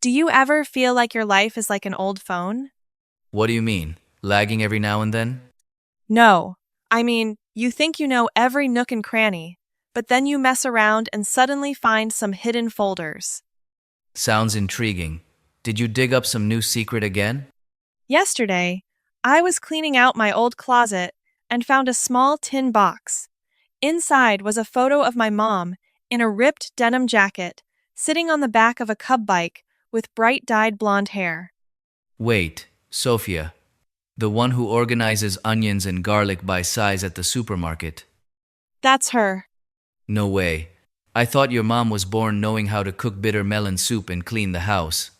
Do you ever feel like your life is like an old phone? What do you mean? Lagging every now and then? No. I mean, you think you know every nook and cranny, but then you mess around and suddenly find some hidden folders. Sounds intriguing. Did you dig up some new secret again? Yesterday, I was cleaning out my old closet and found a small tin box. Inside was a photo of my mom in a ripped denim jacket, sitting on the back of a cub bike with bright dyed blonde hair. Wait, Sophia. The one who organizes onions and garlic by size at the supermarket. That's her. No way. I thought your mom was born knowing how to cook bitter melon soup and clean the house.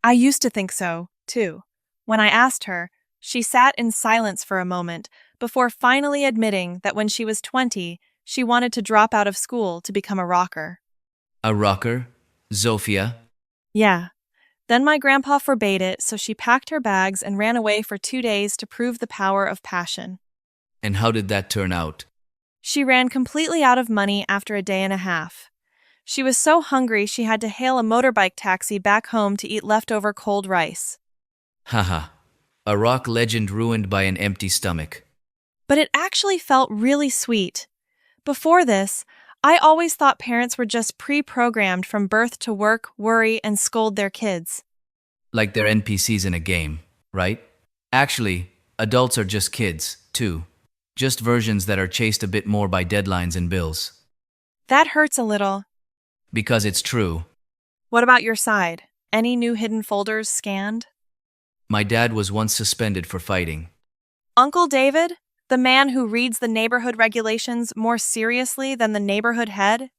I used to think so, too. When I asked her, she sat in silence for a moment before finally admitting that when she was 20, she wanted to drop out of school to become a rocker. A rocker? Sophia? Yeah. Then my grandpa forbade it, so she packed her bags and ran away for 2 days to prove the power of passion. And how did that turn out? She ran completely out of money after a day and a half. She was so hungry she had to hail a motorbike taxi back home to eat leftover cold rice. Haha. A rock legend ruined by an empty stomach. But it actually felt really sweet. Before this, I always thought parents were just pre-programmed from birth to work, worry, and scold their kids. Like they're NPCs in a game, right? Actually, adults are just kids, too. Just versions that are chased a bit more by deadlines and bills. That hurts a little. Because it's true. What about your side? Any new hidden folders scanned? My dad was once suspended for fighting. Uncle David? The man who reads the neighborhood regulations more seriously than the neighborhood head?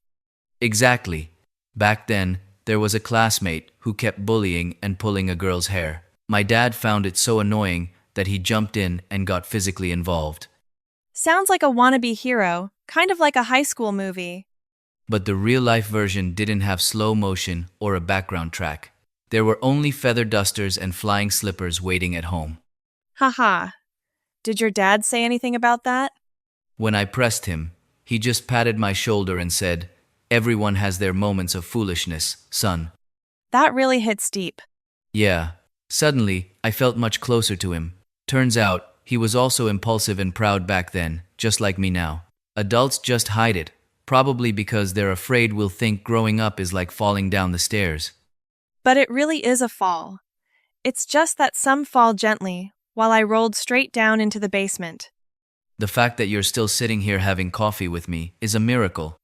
Exactly. Back then, there was a classmate who kept bullying and pulling a girl's hair. My dad found it so annoying that he jumped in and got physically involved. Sounds like a wannabe hero, kind of like a high school movie. But the real-life version didn't have slow motion or a background track. There were only feather dusters and flying slippers waiting at home. Haha. Did your dad say anything about that? When I pressed him, he just patted my shoulder and said, "Everyone has their moments of foolishness, son." That really hits deep. Yeah. Suddenly, I felt much closer to him. Turns out, he was also impulsive and proud back then, just like me now. Adults just hide it, probably because they're afraid we'll think growing up is like falling down the stairs. But it really is a fall. It's just that some fall gently, while I rolled straight down into the basement. The fact that you're still sitting here having coffee with me is a miracle.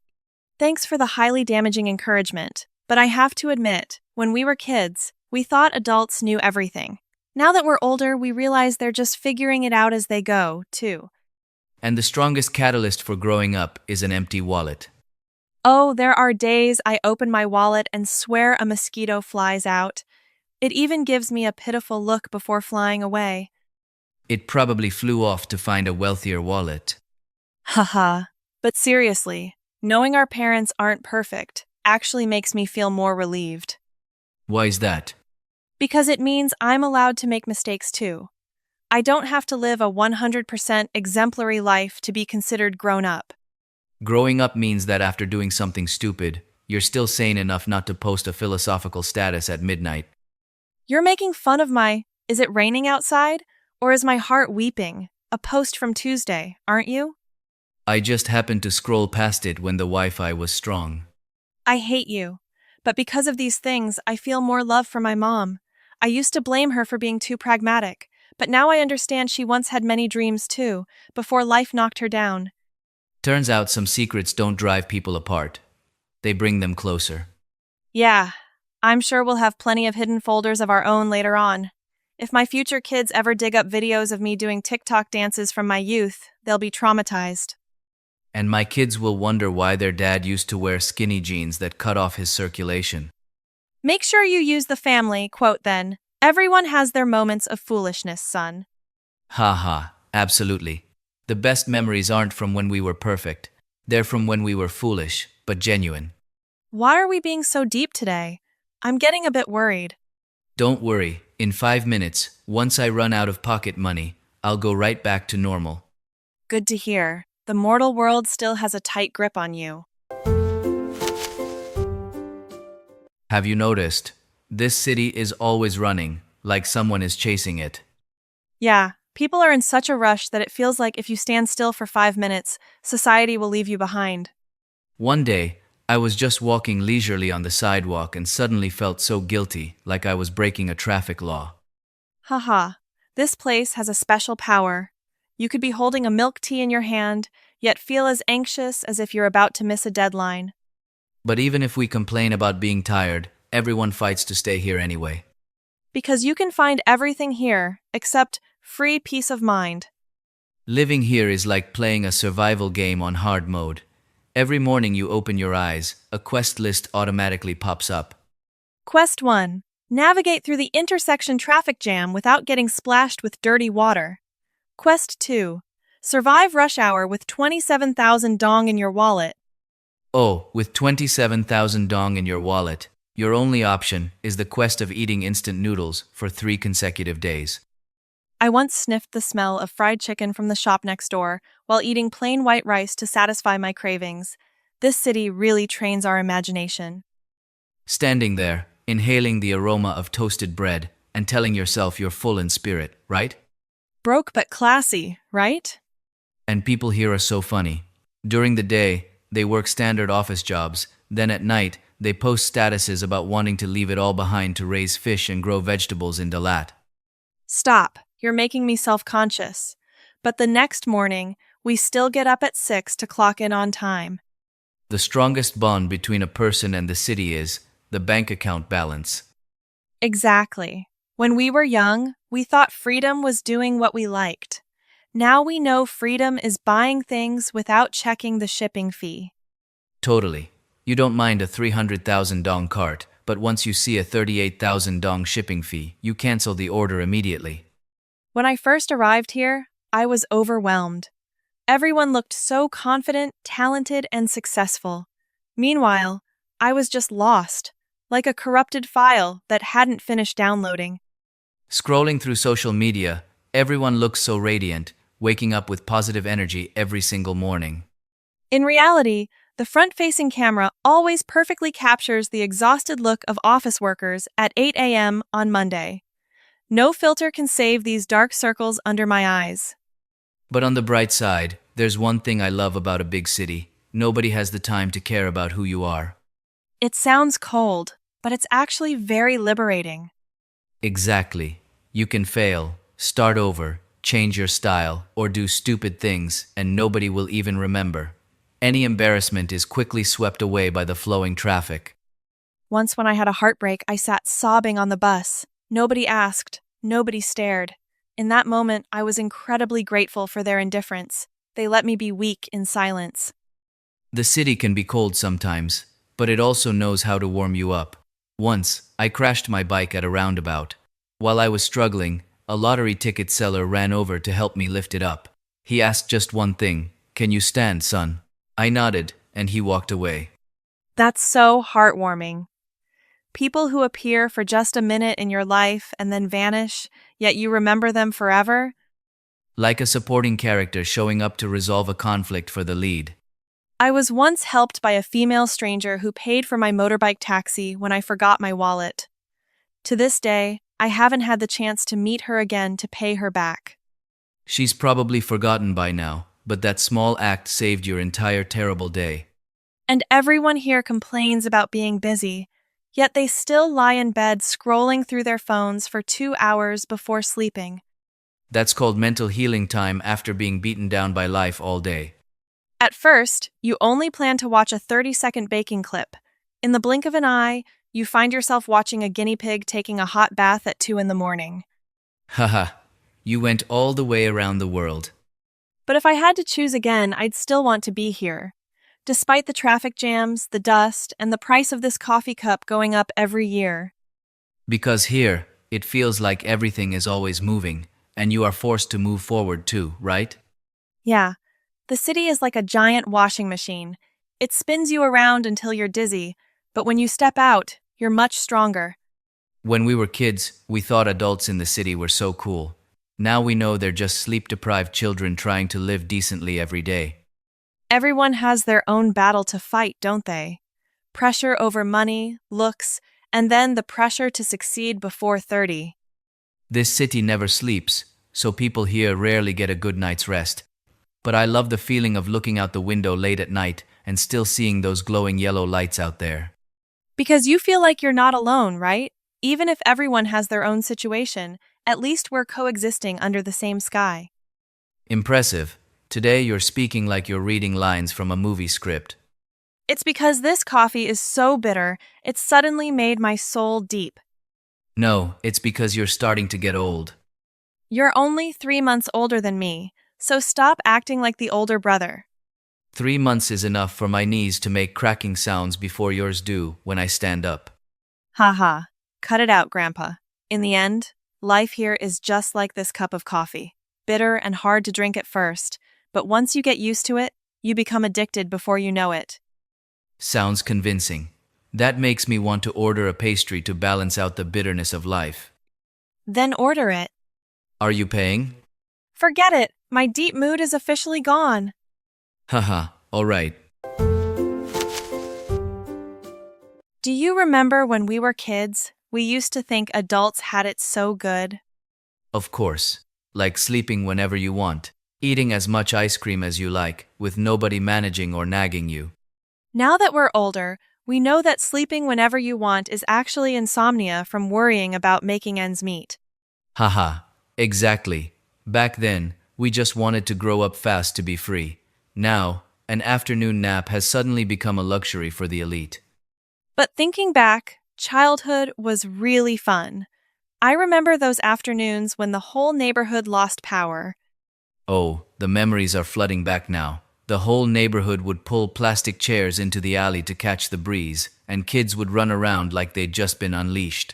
Thanks for the highly damaging encouragement, but I have to admit, when we were kids, we thought adults knew everything. Now that we're older, we realize they're just figuring it out as they go, too. And the strongest catalyst for growing up is an empty wallet. Oh, there are days I open my wallet and swear a mosquito flies out. It even gives me a pitiful look before flying away. It probably flew off to find a wealthier wallet. Haha. But seriously, knowing our parents aren't perfect actually makes me feel more relieved. Why is that? Because it means I'm allowed to make mistakes too. I don't have to live a 100% exemplary life to be considered grown up. Growing up means that after doing something stupid, you're still sane enough not to post a philosophical status at midnight. You're making fun of is it raining outside? Or is my heart weeping? A post from Tuesday, aren't you? I just happened to scroll past it when the Wi-Fi was strong. I hate you. But because of these things, I feel more love for my mom. I used to blame her for being too pragmatic, but now I understand she once had many dreams too, before life knocked her down. Turns out some secrets don't drive people apart. They bring them closer. Yeah, I'm sure we'll have plenty of hidden folders of our own later on. If my future kids ever dig up videos of me doing TikTok dances from my youth, they'll be traumatized. And my kids will wonder why their dad used to wear skinny jeans that cut off his circulation. Make sure you use the family quote then. Everyone has their moments of foolishness, son. Haha, absolutely. The best memories aren't from when we were perfect. They're from when we were foolish, but genuine. Why are we being so deep today? I'm getting a bit worried. Don't worry, in 5 minutes, once I run out of pocket money, I'll go right back to normal. Good to hear. The mortal world still has a tight grip on you. Have you noticed? This city is always running, like someone is chasing it. Yeah, people are in such a rush that it feels like if you stand still for 5 minutes, society will leave you behind. One day, I was just walking leisurely on the sidewalk and suddenly felt so guilty, like I was breaking a traffic law. Haha, this place has a special power. You could be holding a milk tea in your hand, yet feel as anxious as if you're about to miss a deadline. But even if we complain about being tired, everyone fights to stay here anyway. Because you can find everything here, except free peace of mind. Living here is like playing a survival game on hard mode. Every morning you open your eyes, a quest list automatically pops up. Quest 1. Navigate through the intersection traffic jam without getting splashed with dirty water. Quest 2. Survive rush hour with 27,000 dong in your wallet. Oh, with 27,000 dong in your wallet, your only option is the quest of eating instant noodles for 3 consecutive days. I once sniffed the smell of fried chicken from the shop next door while eating plain white rice to satisfy my cravings. This city really trains our imagination. Standing there, inhaling the aroma of toasted bread and telling yourself you're full in spirit, right? Broke but classy, right? And people here are so funny. During the day, they work standard office jobs. Then at night, they post statuses about wanting to leave it all behind to raise fish and grow vegetables in Dalat. Stop, you're making me self-conscious. But the next morning, we still get up at 6 to clock in on time. The strongest bond between a person and the city is the bank account balance. Exactly. When we were young, we thought freedom was doing what we liked. Now we know freedom is buying things without checking the shipping fee. Totally. You don't mind a 300,000 dong cart, but once you see a 38,000 dong shipping fee, you cancel the order immediately. When I first arrived here, I was overwhelmed. Everyone looked so confident, talented, and successful. Meanwhile, I was just lost, like a corrupted file that hadn't finished downloading. Scrolling through social media, everyone looks so radiant, waking up with positive energy every single morning. In reality, the front-facing camera always perfectly captures the exhausted look of office workers at 8 a.m. on Monday. No filter can save these dark circles under my eyes. But on the bright side, there's one thing I love about a big city. Nobody has the time to care about who you are. It sounds cold, but it's actually very liberating. Exactly. You can fail, start over, change your style, or do stupid things, and nobody will even remember. Any embarrassment is quickly swept away by the flowing traffic. Once when I had a heartbreak, I sat sobbing on the bus. Nobody asked, nobody stared. In that moment, I was incredibly grateful for their indifference. They let me be weak in silence. The city can be cold sometimes, but it also knows how to warm you up. Once, I crashed my bike at a roundabout. While I was struggling, a lottery ticket seller ran over to help me lift it up. He asked just one thing, "Can you stand, son?" I nodded, and he walked away. That's so heartwarming. People who appear for just a minute in your life and then vanish, yet you remember them forever. Like a supporting character showing up to resolve a conflict for the lead. I was once helped by a female stranger who paid for my motorbike taxi when I forgot my wallet. To this day, I haven't had the chance to meet her again to pay her back. She's probably forgotten by now, but that small act saved your entire terrible day. And everyone here complains about being busy, yet they still lie in bed scrolling through their phones for 2 hours before sleeping. That's called mental healing time after being beaten down by life all day. At first, you only plan to watch a 30-second baking clip. In the blink of an eye, you find yourself watching a guinea pig taking a hot bath at 2 in the morning. Haha, you went all the way around the world. But if I had to choose again, I'd still want to be here. Despite the traffic jams, the dust, and the price of this coffee cup going up every year. Because here, it feels like everything is always moving, and you are forced to move forward too, right? Yeah, the city is like a giant washing machine. It spins you around until you're dizzy, but when you step out, you're much stronger. When we were kids, we thought adults in the city were so cool. Now we know they're just sleep-deprived children trying to live decently every day. Everyone has their own battle to fight, don't they? Pressure over money, looks, And then the pressure to succeed before 30. This city never sleeps, so people here rarely get a good night's rest. But I love the feeling of looking out the window late at night and still seeing those glowing yellow lights out there. Because you feel like you're not alone, right? Even if everyone has their own situation, at least we're coexisting under the same sky. Impressive. Today you're speaking like you're reading lines from a movie script. It's because this coffee is so bitter, it's suddenly made my soul deep. No, it's because you're starting to get old. You're only 3 months older than me, so stop acting like the older brother. 3 months is enough for my knees to make cracking sounds before yours do when I stand up. Haha, cut it out, Grandpa. In the end, life here is just like this cup of coffee. Bitter and hard to drink at first, but once you get used to it, you become addicted before you know it. Sounds convincing. That makes me want to order a pastry to balance out the bitterness of life. Then order it. Are you paying? Forget it, my deep mood is officially gone. Haha, alright. Do you remember when we were kids, we used to think adults had it so good? Of course. Like sleeping whenever you want, eating as much ice cream as you like, with nobody managing or nagging you. Now that we're older, we know that sleeping whenever you want is actually insomnia from worrying about making ends meet. Haha, exactly. Back then, we just wanted to grow up fast to be free. Now, an afternoon nap has suddenly become a luxury for the elite. But thinking back, childhood was really fun. I remember those afternoons when the whole neighborhood lost power. Oh, the memories are flooding back now. The whole neighborhood would pull plastic chairs into the alley to catch the breeze, and kids would run around like they'd just been unleashed.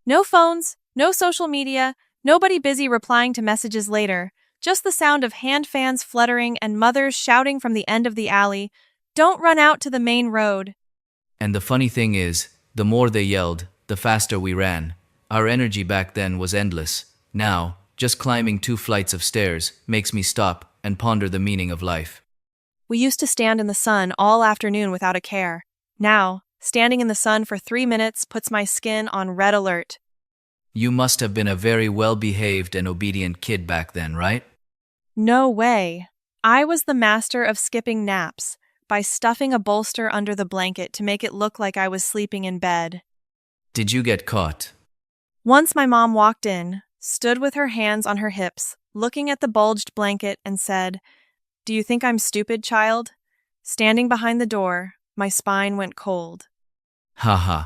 No phones, no social media, nobody busy replying to messages later, just the sound of hand fans fluttering and mothers shouting from the end of the alley, "Don't run out to the main road." And the funny thing is, the more they yelled, the faster we ran. Our energy back then was endless. Now, just climbing 2 flights of stairs makes me stop and ponder the meaning of life. We used to stand in the sun all afternoon without a care. Now, standing in the sun for 3 minutes puts my skin on red alert. You must have been a very well-behaved and obedient kid back then, right? No way. I was the master of skipping naps by stuffing a bolster under the blanket to make it look like I was sleeping in bed. Did you get caught? Once my mom walked in, stood with her hands on her hips, looking at the bulged blanket and said, "Do you think I'm stupid, child?" Standing behind the door, my spine went cold. Haha.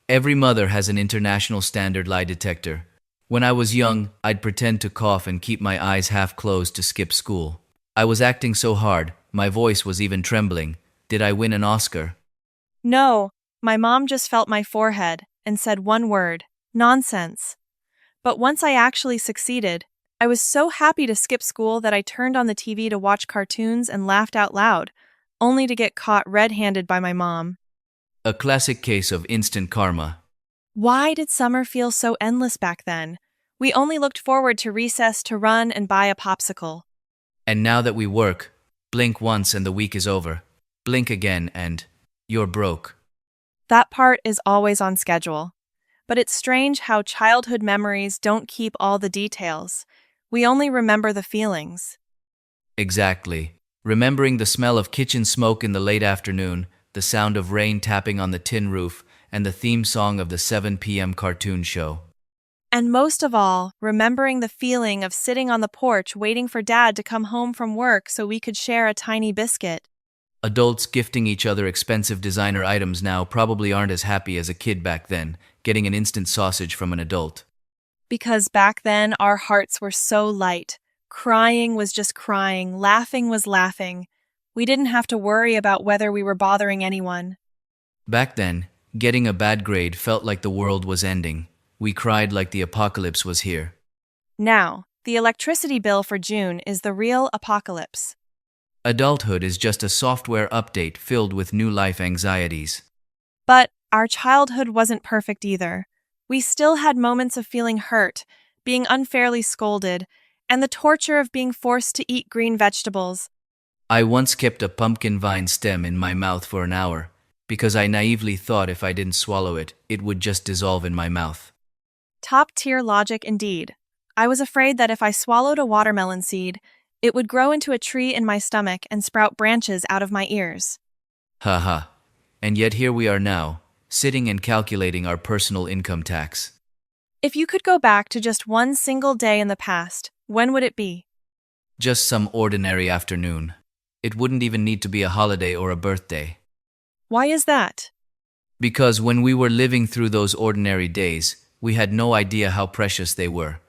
Every mother has an international standard lie detector. When I was young, I'd pretend to cough and keep my eyes half closed to skip school. I was acting so hard, my voice was even trembling. Did I win an Oscar? No, my mom just felt my forehead and said one word, "Nonsense." But once I actually succeeded, I was so happy to skip school that I turned on the TV to watch cartoons and laughed out loud, only to get caught red-handed by my mom. A classic case of instant karma. Why did summer feel so endless back then? We only looked forward to recess to run and buy a popsicle. And now that we work, blink once and the week is over. Blink again and you're broke. That part is always on schedule. But it's strange how childhood memories don't keep all the details. We only remember the feelings. Exactly. Remembering the smell of kitchen smoke in the late afternoon, the sound of rain tapping on the tin roof, and the theme song of the 7 p.m. cartoon show. And most of all, remembering the feeling of sitting on the porch waiting for Dad to come home from work so we could share a tiny biscuit. Adults gifting each other expensive designer items now probably aren't as happy as a kid back then, getting an instant sausage from an adult. Because back then our hearts were so light. Crying was just crying, laughing was laughing. We didn't have to worry about whether we were bothering anyone. Back then, getting a bad grade felt like the world was ending. We cried like the apocalypse was here. Now, the electricity bill for June is the real apocalypse. Adulthood is just a software update filled with new life anxieties. But our childhood wasn't perfect either. We still had moments of feeling hurt, being unfairly scolded, and the torture of being forced to eat green vegetables. I once kept a pumpkin vine stem in my mouth for an hour because I naively thought if I didn't swallow it, it would just dissolve in my mouth. Top tier logic indeed. I was afraid that if I swallowed a watermelon seed, it would grow into a tree in my stomach and sprout branches out of my ears. Haha. And yet here we are now, sitting and calculating our personal income tax. If you could go back to just one single day in the past, when would it be? Just some ordinary afternoon. It wouldn't even need to be a holiday or a birthday. Why is that? Because when we were living through those ordinary days, we had no idea how precious they were.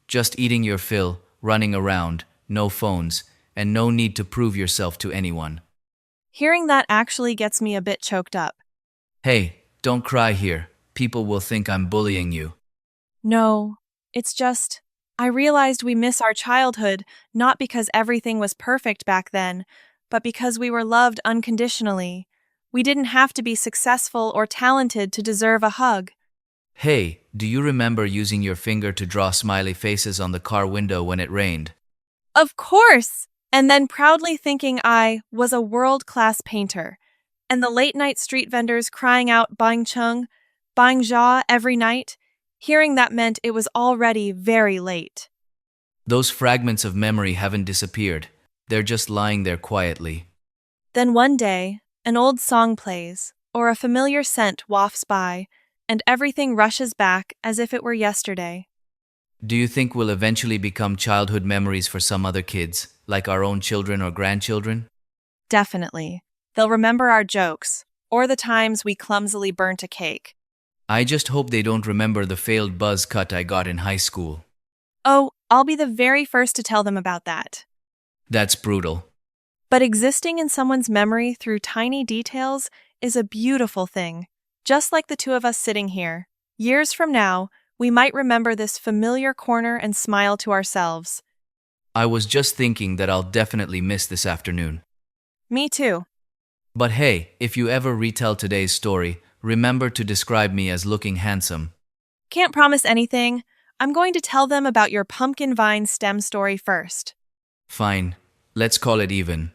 Just eating your fill, running around, no phones, and no need to prove yourself to anyone. Hearing that actually gets me a bit choked up. Hey, don't cry here. People will think I'm bullying you. No, it's just, I realized we miss our childhood not because everything was perfect back then, but because we were loved unconditionally. We didn't have to be successful or talented to deserve a hug. Hey, do you remember using your finger to draw smiley faces on the car window when it rained? Of course! And then proudly thinking I was a world-class painter. And the late-night street vendors crying out Bang Chung, Bang Jia every night, hearing that meant it was already very late. Those fragments of memory haven't disappeared. They're just lying there quietly. Then one day, an old song plays, or a familiar scent wafts by, and everything rushes back as if it were yesterday. Do you think we'll eventually become childhood memories for some other kids, like our own children or grandchildren? Definitely. They'll remember our jokes, or the times we clumsily burnt a cake. I just hope they don't remember the failed buzz cut I got in high school. Oh, I'll be the very first to tell them about that. That's brutal. But existing in someone's memory through tiny details is a beautiful thing. Just like the two of us sitting here. Years from now, we might remember this familiar corner and smile to ourselves. I was just thinking that I'll definitely miss this afternoon. Me too. But hey, if you ever retell today's story, remember to describe me as looking handsome. Can't promise anything. I'm going to tell them about your pumpkin vine stem story first. Fine, let's call it even.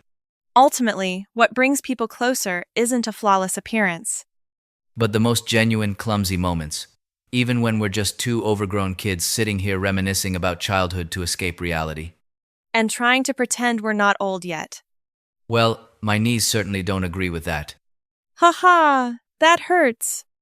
Ultimately, what brings people closer isn't a flawless appearance. But the most genuine, clumsy moments. Even when we're just two overgrown kids sitting here reminiscing about childhood to escape reality. And trying to pretend we're not old yet. Well, my knees certainly don't agree with that. Ha ha, that hurts.